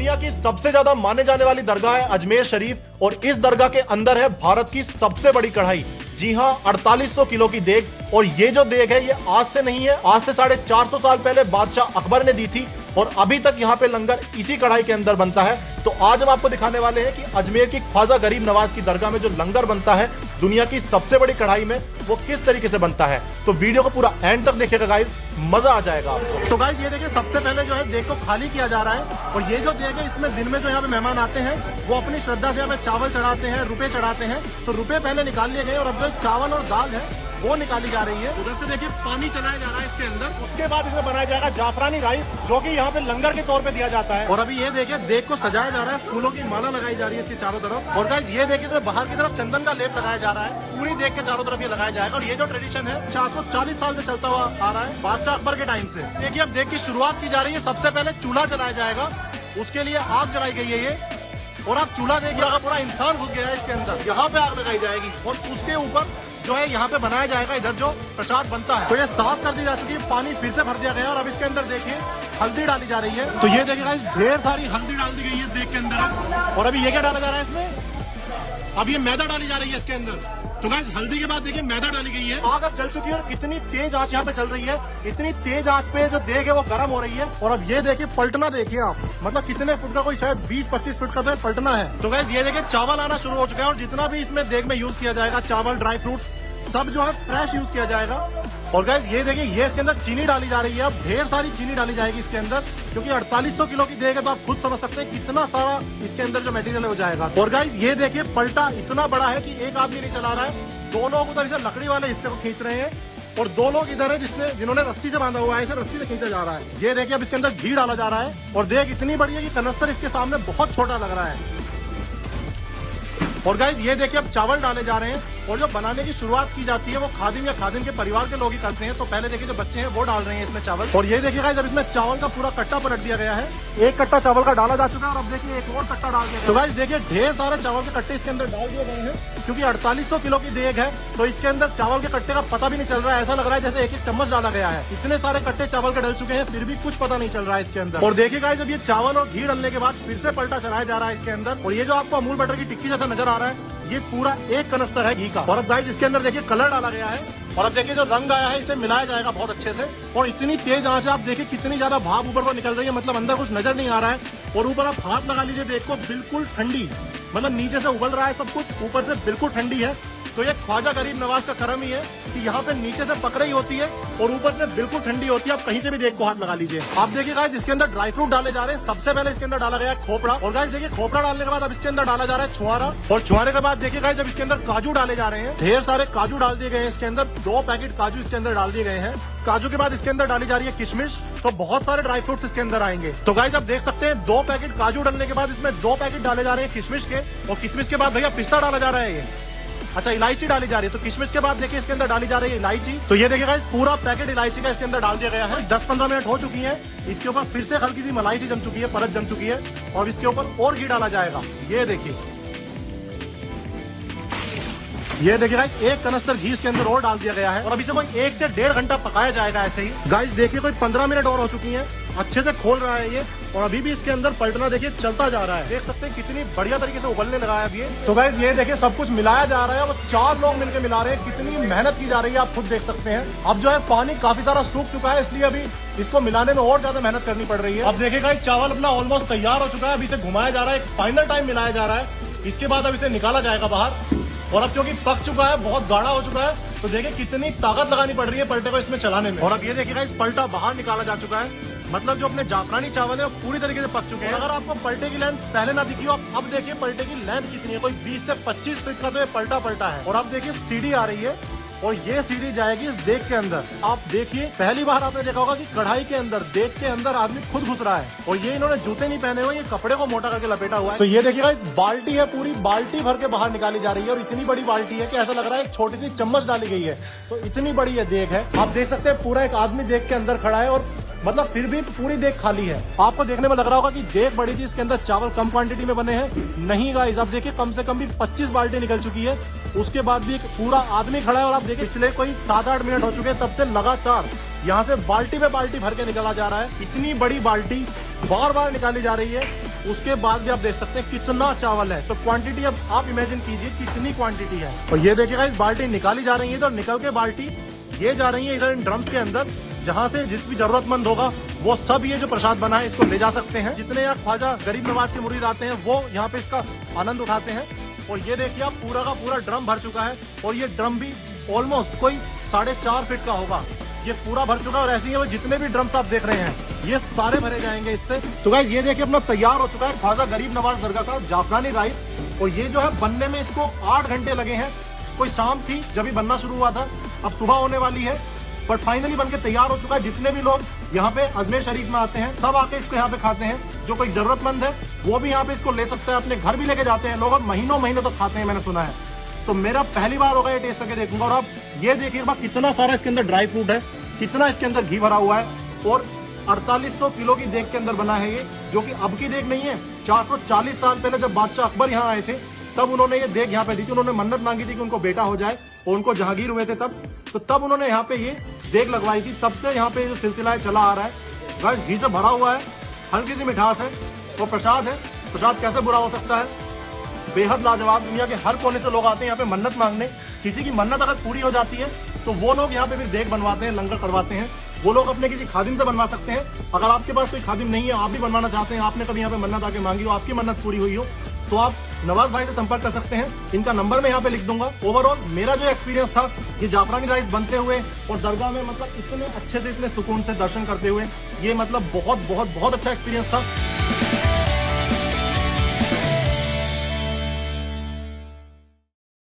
दुनिया की सबसे ज्यादा माने जाने वाली दरगाह है अजमेर शरीफ और इस दरगाह के अंदर है भारत की सबसे बड़ी कढ़ाई। जी हां, 4800 किलो की देग। और ये जो देग है ये आज से नहीं है, आज से 450 साल पहले बादशाह अकबर ने दी थी और अभी तक यहाँ पे लंगर इसी कढ़ाई के अंदर बनता है। तो आज हम आपको दिखाने वाले हैं कि अजमेर की ख्वाजा गरीब नवाज की दरगाह में जो लंगर बनता है दुनिया की सबसे बड़ी कढ़ाई में, वो किस तरीके से बनता है। तो वीडियो को पूरा एंड तक देखिएगा गाइस, मजा आ जाएगा आपको। तो गाइस ये देखिए, सबसे पहले जो है देग को खाली किया जा रहा है और ये जो देग है इसमें दिन में जो यहाँ पे मेहमान आते हैं वो अपनी श्रद्धा से यहाँ पे चावल चढ़ाते हैं, रुपए चढ़ाते हैं। तो रुपए पहले निकाल लिए गए और अब जो चावल और दाल है वो निकाली जा रही है। उधर से देखिए पानी चलाया जा रहा है इसके अंदर। उसके बाद इसमें बनाया जाएगा जाफरानी राइस जो कि यहाँ पे लंगर के तौर पे दिया जाता है। और अभी ये देखिए देग को सजाया जा रहा है, फूलों की माला लगाई जा रही है इसके चारों तरफ। और गाइस ये देखिए तो बाहर की तरफ चंदन का लेप लगाया जा रहा है, पूरी देग के चारों तरफ ये लगाया जाएगा। और ये जो ट्रेडिशन है 440 साल से चलता हुआ आ रहा है बादशाह अकबर के टाइम से। देखिए अब देग की शुरुआत की जा रही है। सबसे पहले चूल्हा जलाया जाएगा, उसके लिए आग जलाई गई है ये। और आप चूल्हा देखिए, पूरा इंसान घुस गया है इसके अंदर। यहाँ पे आग लगाई जाएगी और उसके ऊपर जो है यहाँ पे बनाया जाएगा इधर जो प्रसाद बनता है। तो ये साफ कर दी जा चुकी है, पानी फिर से भर दिया गया और अब इसके अंदर देखिए हल्दी डाली जा रही है। तो ये देखिए ढेर सारी हल्दी डाल दी गई है देग के अंदर। और अभी ये क्या डाला जा रहा है इसमें, अब ये मैदा डाली जा रही है इसके अंदर। तो गाइस हल्दी के बाद देखिए मैदा डाली गई है। आग अब जल चुकी है और कितनी तेज आंच यहाँ पे चल रही है। इतनी तेज आंच पे जो देग है वो गर्म हो रही है। और अब ये देखिए पलटना देखिए आप, मतलब कितने फुट का, कोई शायद 20-25 फुट का तो पलटना है। तो गाइस ये देखिए चावल आना शुरू हो चुका है और जितना भी इसमें देग में यूज किया जाएगा, चावल, ड्राई फ्रूट सब जो है फ्रेश यूज किया जाएगा। और गाइस ये देखिए ये इसके अंदर चीनी डाली जा रही है। अब ढेर सारी चीनी डाली जाएगी इसके अंदर, क्योंकि 4800 किलो की देग है तो आप खुद समझ सकते हैं कितना सारा इसके अंदर जो मटेरियल हो जाएगा। और गाइस ये देखिए पलटा इतना बड़ा है कि एक आदमी नहीं चला रहा है, दो लोग उधर इसे लकड़ी वाले हिस्से को खींच रहे हैं और दो लोग इधर है जिन्होंने रस्सी से बांधा हुआ है, इसे रस्सी से खींचा जा रहा है। ये देखिए अब इसके अंदर घी डाला जा रहा है और देग इतनी बड़ी है कि कनस्तर इसके सामने बहुत छोटा लग रहा है। और गाइस ये देखिए अब चावल डाले जा रहे हैं और जो बनाने की शुरुआत की जाती है वो खादिम या खादिम के परिवार के लोग ही करते हैं। तो पहले देखिए जो बच्चे हैं वो डाल रहे हैं इसमें चावल। और ये देखिए गाइस अब इसमें चावल का पूरा कट्टा पलट दिया गया है। एक कट्टा चावल का डाला जा चुका है और अब देखिए एक और कट्टा डाल दिया गया। तो गाइस देखिए ढेर सारे चावल के कट्टे इसके अंदर डाल दिए गए हैं, क्योंकि 4800 किलो की देग है तो इसके अंदर चावल के कट्टे का पता भी नहीं चल रहा है। ऐसा लग रहा है जैसे एक चम्मच डाला गया है। इतने सारे कट्टे चावल के डल चुके हैं फिर भी कुछ पता नहीं चल रहा है इसके अंदर। और देखिए गाइस जब ये चावल और घी डलने के बाद फिर से पलटा चलाया जा रहा है इसके अंदर। और ये जो आपको अमूल बटर की टिक्की जैसा नजर आ रहा है ये पूरा एक कनस्तर है घी का। और अब गाइस इसके अंदर देखिए कलर डाला गया है और अब देखिए जो रंग आया है इसे मिलाया जाएगा बहुत अच्छे से। और इतनी तेज आंच है, आप देखिए कितनी ज्यादा भाप ऊपर को निकल रही है, मतलब अंदर कुछ नजर नहीं आ रहा है। और ऊपर आप हाथ लगा लीजिए देख को, बिल्कुल ठंडी, मतलब नीचे से उबल रहा है सब कुछ, ऊपर से बिल्कुल ठंडी है। तो ये ख्वाजा गरीब नवाज का करम ही है कि यहाँ पे नीचे से पक रही होती है और ऊपर से बिल्कुल ठंडी होती है। आप कहीं से भी देख को हाथ लगा लीजिए। आप देखिए गाइस इसके अंदर ड्राई फ्रूट डाले जा रहे हैं। सबसे पहले इसके अंदर डाला गया है खोपड़ा। और गाइस देखिए खोपड़ा डालने के बाद अब इसके अंदर डाला जा रहा है छुआरा। और छुआरे के बाद देखिए गाइस जब इसके अंदर काजू डाले जा रहे हैं, ढेर सारे काजू डाल दिए गए हैं इसके अंदर। 2 पैकेट काजू इसके अंदर डाल दिए गए हैं। काजू के बाद इसके अंदर डाली जा रही है किशमिश। तो बहुत सारे ड्राई फ्रूट्स इसके अंदर आएंगे। तो गाइस आप देख सकते हैं 2 पैकेट काजू डालने के बाद इसमें 2 पैकेट डाले जा रहे हैं किशमिश के। और किशमिश के बाद भैया पिस्ता डाला जा रहा है ये, अच्छा इलायची डाली जा रही है। तो किशमिश के बाद देखिए इसके अंदर डाली जा रही है इलायची। तो ये देखिए गाइस पूरा पैकेट इलायची का इसके अंदर डाल दिया गया है। 10-15 मिनट हो चुकी है, इसके ऊपर फिर से हल्की सी मलाई सी जम चुकी है, परत जम चुकी है और इसके ऊपर और घी डाला जाएगा। ये देखिए गाइस एक कनस्तर घी इसके अंदर और डाल दिया गया है और अभी से कोई 1 से 1.5 घंटा पकाया जाएगा ऐसे ही। गाइस देखिए कोई 15 मिनट और हो चुकी है, अच्छे से खोल रहा है ये और अभी भी इसके अंदर पलटना देखिए चलता जा रहा है। देख सकते हैं कितनी बढ़िया तरीके से उबलने लगा है अब ये। तो गाइस ये देखिए सब कुछ मिलाया जा रहा है और 4 लोग मिलकर मिला रहे हैं। कितनी मेहनत की जा रही है आप खुद देख सकते हैं। अब जो है पानी काफी सारा सूख चुका है, इसलिए अभी इसको मिलाने में और ज्यादा मेहनत करनी पड़ रही है। अब देखिए गाइस चावल अपना ऑलमोस्ट तैयार हो चुका है। अभी इसे घुमाया जा रहा है, एक फाइनल टाइम मिलाया जा रहा है। इसके बाद अब इसे निकाला जाएगा बाहर। और अब क्योंकि पक चुका है, बहुत गाढ़ा हो चुका है, तो देखिए कितनी ताकत लगानी पड़ रही है पलटे को इसमें चलाने में। और अब ये देखिएगा इस पलटा बाहर निकाला जा चुका है, मतलब जो अपने जाफरानी चावल है वो पूरी तरीके से पक चुके हैं। अगर आपको पलटे की लेंथ पहले ना दिखी हो, अब देखिए पलटे की लेंथ कितनी है, कोई 20 से 25 फीट का तो ये पलटा है। और अब देखिए सीढ़ी आ रही है और ये सीढ़ी जाएगी इस देग के अंदर। आप देखिए पहली बार आपने देखा होगा कि कढ़ाई के अंदर, देग के अंदर आदमी खुद घुस रहा है। और ये इन्होंने जूते नहीं पहने हुए, ये कपड़े को मोटा करके लपेटा हुआ है। तो ये देखिएगा इस बाल्टी है, पूरी बाल्टी भर के बाहर निकाली जा रही है और इतनी बड़ी बाल्टी है कि ऐसा लग रहा है एक छोटी सी चम्मच डाली गई है। तो इतनी बड़ी ये देग है, आप देख सकते हैं पूरा एक आदमी देग के अंदर खड़ा है और मतलब फिर भी पूरी देग खाली है। आपको देखने में लग रहा होगा कि देग बड़ी थी, इसके अंदर चावल कम क्वांटिटी में बने हैं। नहीं गाइस, अब देखिए कम से कम भी 25 बाल्टी निकल चुकी है। उसके बाद भी एक पूरा आदमी खड़ा है और आप देखिए पिछले कोई 7-8 मिनट हो चुके हैं, तब से लगातार यहाँ से बाल्टी पे बाल्टी भर के निकाला जा रहा है। इतनी बड़ी बाल्टी बार बार निकाली जा रही है उसके बाद भी आप देख सकते हैं कितना चावल है। तो क्वांटिटी अब आप इमेजिन कीजिए कितनी क्वांटिटी है। और ये देखिएगा इस बाल्टी निकाली जा रही है, तो निकल के बाल्टी ये जा रही है इधर इन ड्रम्स के अंदर, जहाँ से जिस भी जरूरतमंद होगा वो सब ये जो प्रसाद बना है इसको ले जा सकते हैं। जितने यहाँ ख्वाजा गरीब नवाज के मुरीद आते हैं वो यहाँ पे इसका आनंद उठाते हैं। और ये देखिए आप पूरा का पूरा ड्रम भर चुका है, और ये ड्रम भी ऑलमोस्ट कोई 4.5 फीट का होगा। ये पूरा भर चुका है, और ऐसे ही जितने भी ड्रम्स आप देख रहे हैं ये सारे भरे जाएंगे इससे। तो गाइस ये देखिए अपना तैयार हो चुका है ख्वाजा गरीब नवाज दरगाह का जाफरानी राइस। और ये जो है बनने में इसको 8 घंटे लगे हैं। कोई शाम थी जब भी बनना शुरू हुआ था, अब सुबह होने वाली है, बट फाइनली बनके तैयार हो चुका है। जितने भी लोग यहाँ पे अजमेर शरीफ में आते हैं सब आके इसको यहाँ पे खाते हैं। जो कोई जरूरतमंद है वो भी यहाँ पे इसको ले सकता है, अपने घर भी लेके जाते हैं लोग, और महीनों महीनों तक खाते हैं, मैंने सुना है। तो मेरा पहली बार होगा ये टेस्ट करके देखूंगा। और आप ये देखिए कितना सारा इसके अंदर ड्राई फ्रूट है, कितना इसके अंदर घी भरा हुआ है, और 4800 किलो की देग के अंदर बना है ये, जो कि अब की देग नहीं है। 440 साल पहले जब बादशाह अकबर यहाँ आए थे तब उन्होंने ये देग यहाँ पे दी थी। उन्होंने मन्नत मांगी थी कि उनको बेटा हो जाए, और उनको जहांगीर हुए थे तब उन्होंने यहाँ पे ये देग लगवाई थी। तब से यहाँ पे जो सिलसिला है चला आ रहा है। गाइस घी से भरा हुआ है, हल्की सी मिठास है, और प्रसाद है। प्रसाद कैसे बुरा हो सकता है, बेहद लाजवाब। दुनिया के हर कोने से लोग आते हैं यहाँ पे मन्नत मांगने। किसी की मन्नत अगर पूरी हो जाती है तो वो लोग यहाँ पे भी देग बनवाते हैं, लंगर करवाते हैं। वो लोग अपने किसी खादिम से बनवा सकते हैं। अगर आपके पास कोई खादिम नहीं है, आप भी बनवाना चाहते हैं, आपने कभी यहाँ पे मन्नत आके मांगी हो, आपकी मन्नत पूरी हुई हो, तो आप नवाज भाई से संपर्क कर सकते हैं। इनका नंबर मैं यहाँ पे लिख दूंगा। ओवरऑल मेरा जो एक्सपीरियंस था ये जाफरानी राइस बनते हुए और दरगाह में मतलब इतने अच्छे से इतने सुकून से दर्शन करते हुए, ये मतलब बहुत बहुत बहुत अच्छा एक्सपीरियंस था।